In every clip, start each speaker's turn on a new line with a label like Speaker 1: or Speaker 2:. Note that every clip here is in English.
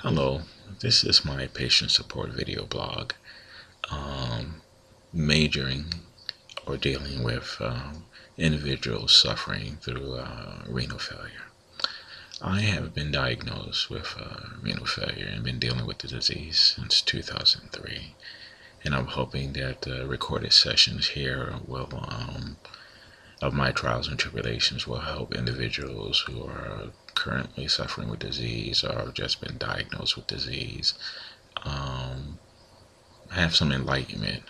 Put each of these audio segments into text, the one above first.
Speaker 1: Hello, this is my patient support video blog, majoring or dealing with individuals suffering through renal failure. I have been diagnosed with renal failure and been dealing with the disease since 2003. And I'm hoping that the recorded sessions here of my trials and tribulations will help individuals who are currently suffering with disease or have just been diagnosed with disease have some enlightenment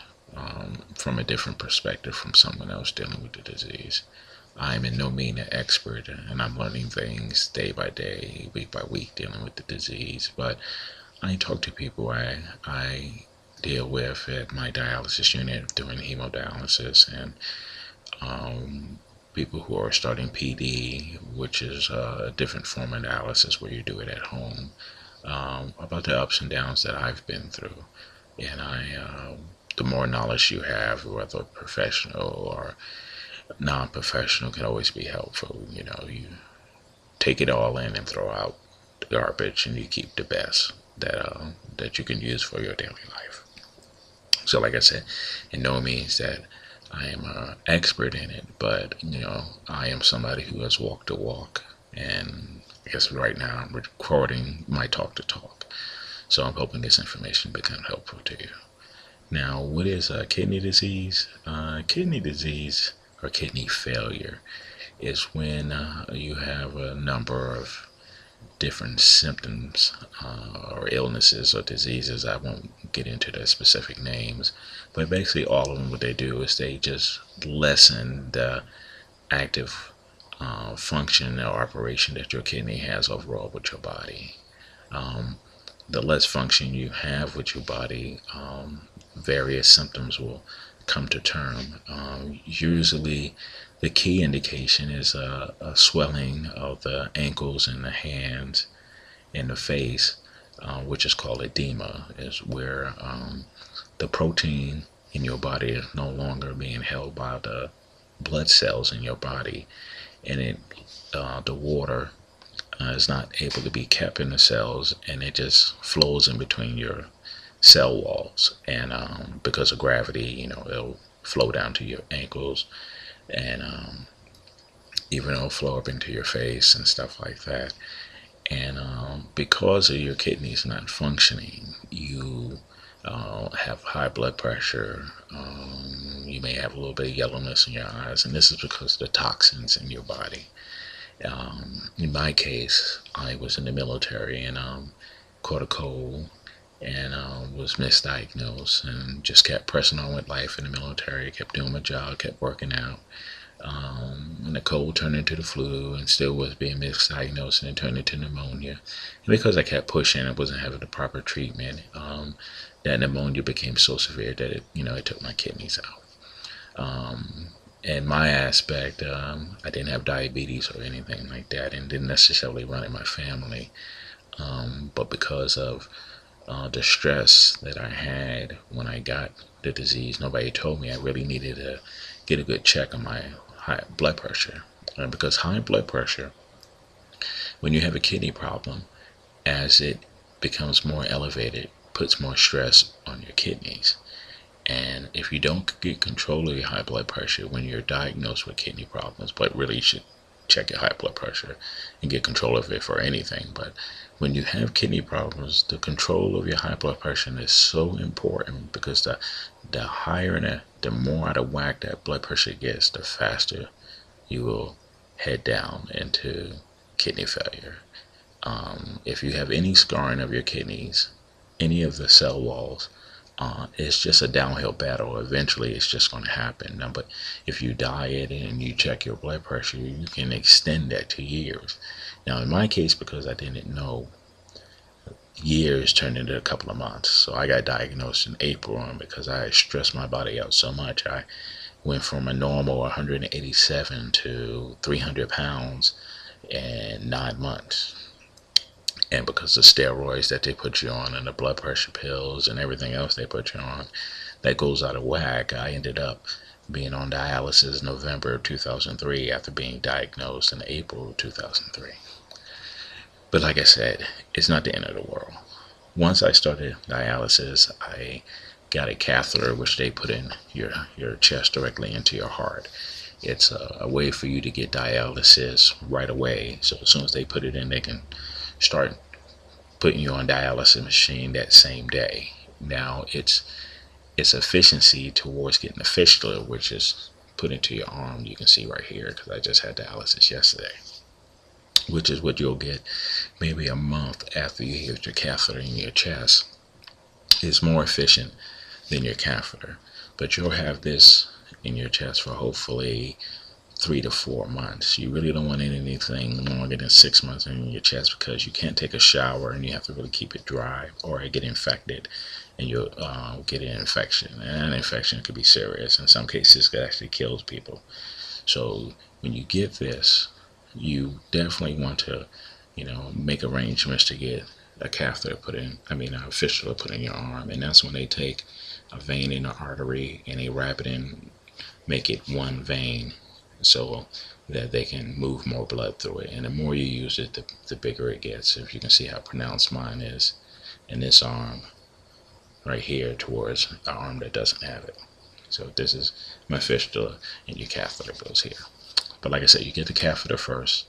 Speaker 1: from a different perspective from someone else dealing with the disease. I'm in no means an expert, and I'm learning things day by day, week by week, dealing with the disease. But I talk to people I deal with at my dialysis unit doing hemodialysis, and people who are starting PD, which is a different form of dialysis where you do it at home, about the ups and downs that I've been through. And the more knowledge you have, whether professional or non-professional, can always be helpful. You take it all in and throw out the garbage, and you keep the best that you can use for your daily life. So, like I said, in no means that I am an expert in it, but I am somebody who has walked the walk, and I guess right now I'm recording my talk to talk. So I'm hoping this information become helpful to you. Now, what is kidney disease? Kidney disease or kidney failure is when you have a number of different symptoms or illnesses or diseases. I won't get into the specific names, but basically all of them, what they do is they just lessen the active function or operation that your kidney has overall with your body. The less function you have with your body, various symptoms will come to term. Usually the key indication is a swelling of the ankles and the hands and the face, which is called edema, is where the protein in your body is no longer being held by the blood cells in your body, and the water is not able to be kept in the cells, and it just flows in between your cell walls, and because of gravity, it'll flow down to your ankles, and even it'll flow up into your face and stuff like that. And because of your kidneys not functioning, you have high blood pressure. You may have a little bit of yellowness in your eyes, and this is because of the toxins in your body. In my case, I was in the military and caught a cold and was misdiagnosed, and just kept pressing on with life in the military, kept doing my job, kept working out. And the cold turned into the flu and still was being misdiagnosed, and it turned into pneumonia. And because I kept pushing and wasn't having the proper treatment, that pneumonia became so severe that it took my kidneys out. In my aspect, I didn't have diabetes or anything like that, and didn't necessarily run in my family. But because of the stress that I had when I got the disease, nobody told me I really needed to get a good check on my high blood pressure. And because high blood pressure, when you have a kidney problem, as it becomes more elevated, puts more stress on your kidneys. And if you don't get control of your high blood pressure when you're diagnosed with kidney problems, but really you should check your high blood pressure and get control of it for anything. But when you have kidney problems, the control of your high blood pressure is so important, because the higher and the more out of whack that blood pressure gets, the faster you will head down into kidney failure. If you have any scarring of your kidneys, any of the cell walls, it's just a downhill battle. Eventually it's just going to happen. Now, but if you diet and you check your blood pressure, you can extend that to years. Now, in my case, because I didn't know, years turned into a couple of months. So I got diagnosed in April, and because I stressed my body out so much, I went from a normal 187 to 300 pounds in 9 months. And because the steroids that they put you on and the blood pressure pills and everything else they put you on that goes out of whack, I ended up being on dialysis November of 2003 after being diagnosed in April of 2003. But like I said, it's not the end of the world. once I started dialysis, I got a catheter which they put in your chest directly into your heart. It's a way for you to get dialysis right away. So as soon as they put it in, they can start putting you on dialysis machine that same day. Now its efficiency towards getting the fistula, which is put into your arm, you can see right here because I just had dialysis yesterday, which is what you'll get maybe a month after you get your catheter in your chest, is more efficient than your catheter. But you'll have this in your chest for hopefully 3 to 4 months. You really don't want anything longer than 6 months in your chest, because you can't take a shower and you have to really keep it dry, or it get infected and you'll get an infection. And an infection could be serious. In some cases, it actually kills people. So when you get this, you definitely want to, make arrangements to get a catheter put in, a fistula put in your arm. And that's when they take a vein in the artery and they wrap it in, make it one vein, so that they can move more blood through it. And the more you use it, the bigger it gets. If you can see how pronounced mine is in this arm right here towards an arm that doesn't have it. So this is my fistula, and your catheter goes here. But like I said, you get the catheter first,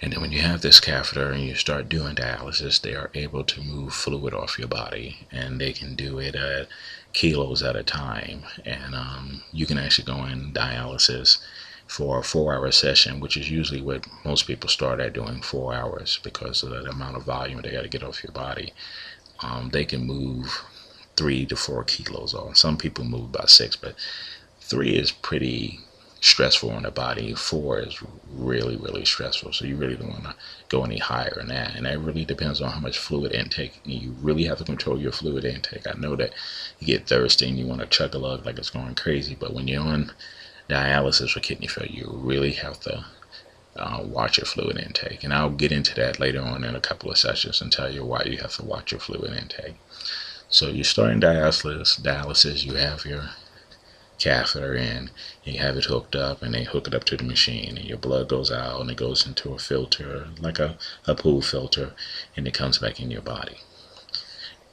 Speaker 1: and then when you have this catheter and you start doing dialysis, they are able to move fluid off your body, and they can do it at kilos at a time. And you can actually go in dialysis for a 4-hour session, which is usually what most people start at doing, 4 hours, because of the amount of volume they got to get off your body. They can move 3 to 4 kilos off. Some people move about 6, but 3 is pretty stressful on the body. 4 is really, really stressful. So you really don't want to go any higher than that. And that really depends on how much fluid intake. You really have to control your fluid intake. I know that you get thirsty and you want to chug a lug like it's going crazy, but when you're on dialysis for kidney failure, you really have to watch your fluid intake. And I'll get into that later on in a couple of sessions and tell you why you have to watch your fluid intake. So you're starting dialysis, you have your catheter in, and you have it hooked up, and they hook it up to the machine, and your blood goes out and it goes into a filter, like a pool filter, and it comes back in your body.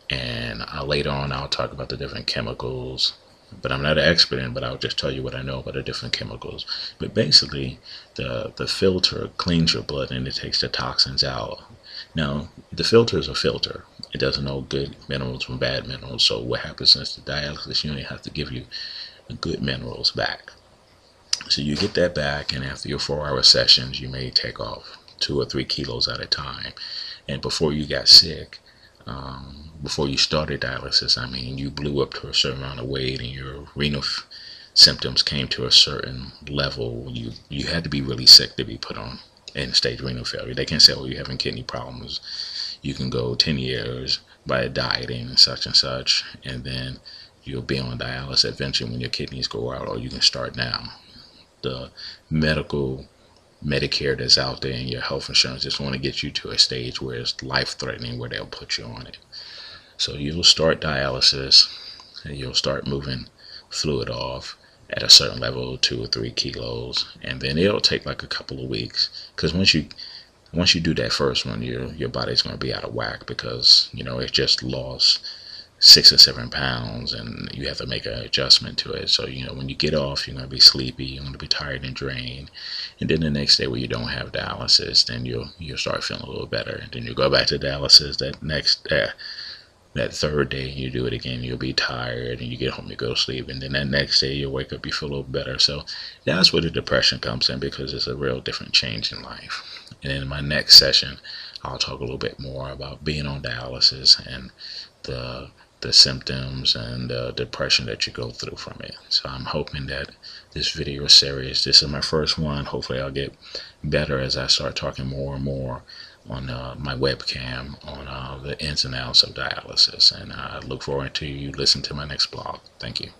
Speaker 1: And later on I'll talk about the different chemicals, but I'm not an expert in, but I'll just tell you what I know about the different chemicals. But basically the filter cleans your blood and it takes the toxins out. Now the filter is a filter. It doesn't know good minerals from bad minerals. So what happens is the dialysis unit have to give you good minerals back. So you get that back, and after your 4-hour sessions, you may take off 2 or 3 kilos at a time. And before you got sick, before you started dialysis, you blew up to a certain amount of weight, and your renal symptoms came to a certain level. You had to be really sick to be put on end-stage renal failure. They can't say, oh, you're having kidney problems. You can go 10 years by dieting and such, and then you'll be on dialysis eventually when your kidneys go out, or you can start now. The Medicare that's out there and your health insurance just want to get you to a stage where it's life-threatening, where they'll put you on it. So you'll start dialysis, and you'll start moving fluid off at a certain level, 2 or 3 kilos, and then it'll take like a couple of weeks, because once you do that first one, your body's going to be out of whack, because it just lost 6 or 7 pounds, and you have to make an adjustment to it. So when you get off, you're going to be sleepy, you're going to be tired and drained, and then the next day where you don't have dialysis, then you'll start feeling a little better, and then you go back to dialysis that third day, you do it again, you'll be tired, and you get home, you go to sleep, and then that next day you wake up, you feel a little better. So that's where the depression comes in, because it's a real different change in life. And in my next session, I'll talk a little bit more about being on dialysis and the symptoms and the depression that you go through from it. So I'm hoping that this video is serious. This is my first one. Hopefully I'll get better as I start talking more and more on my webcam on the ins and outs of dialysis. And I look forward to you listening to my next blog. Thank you.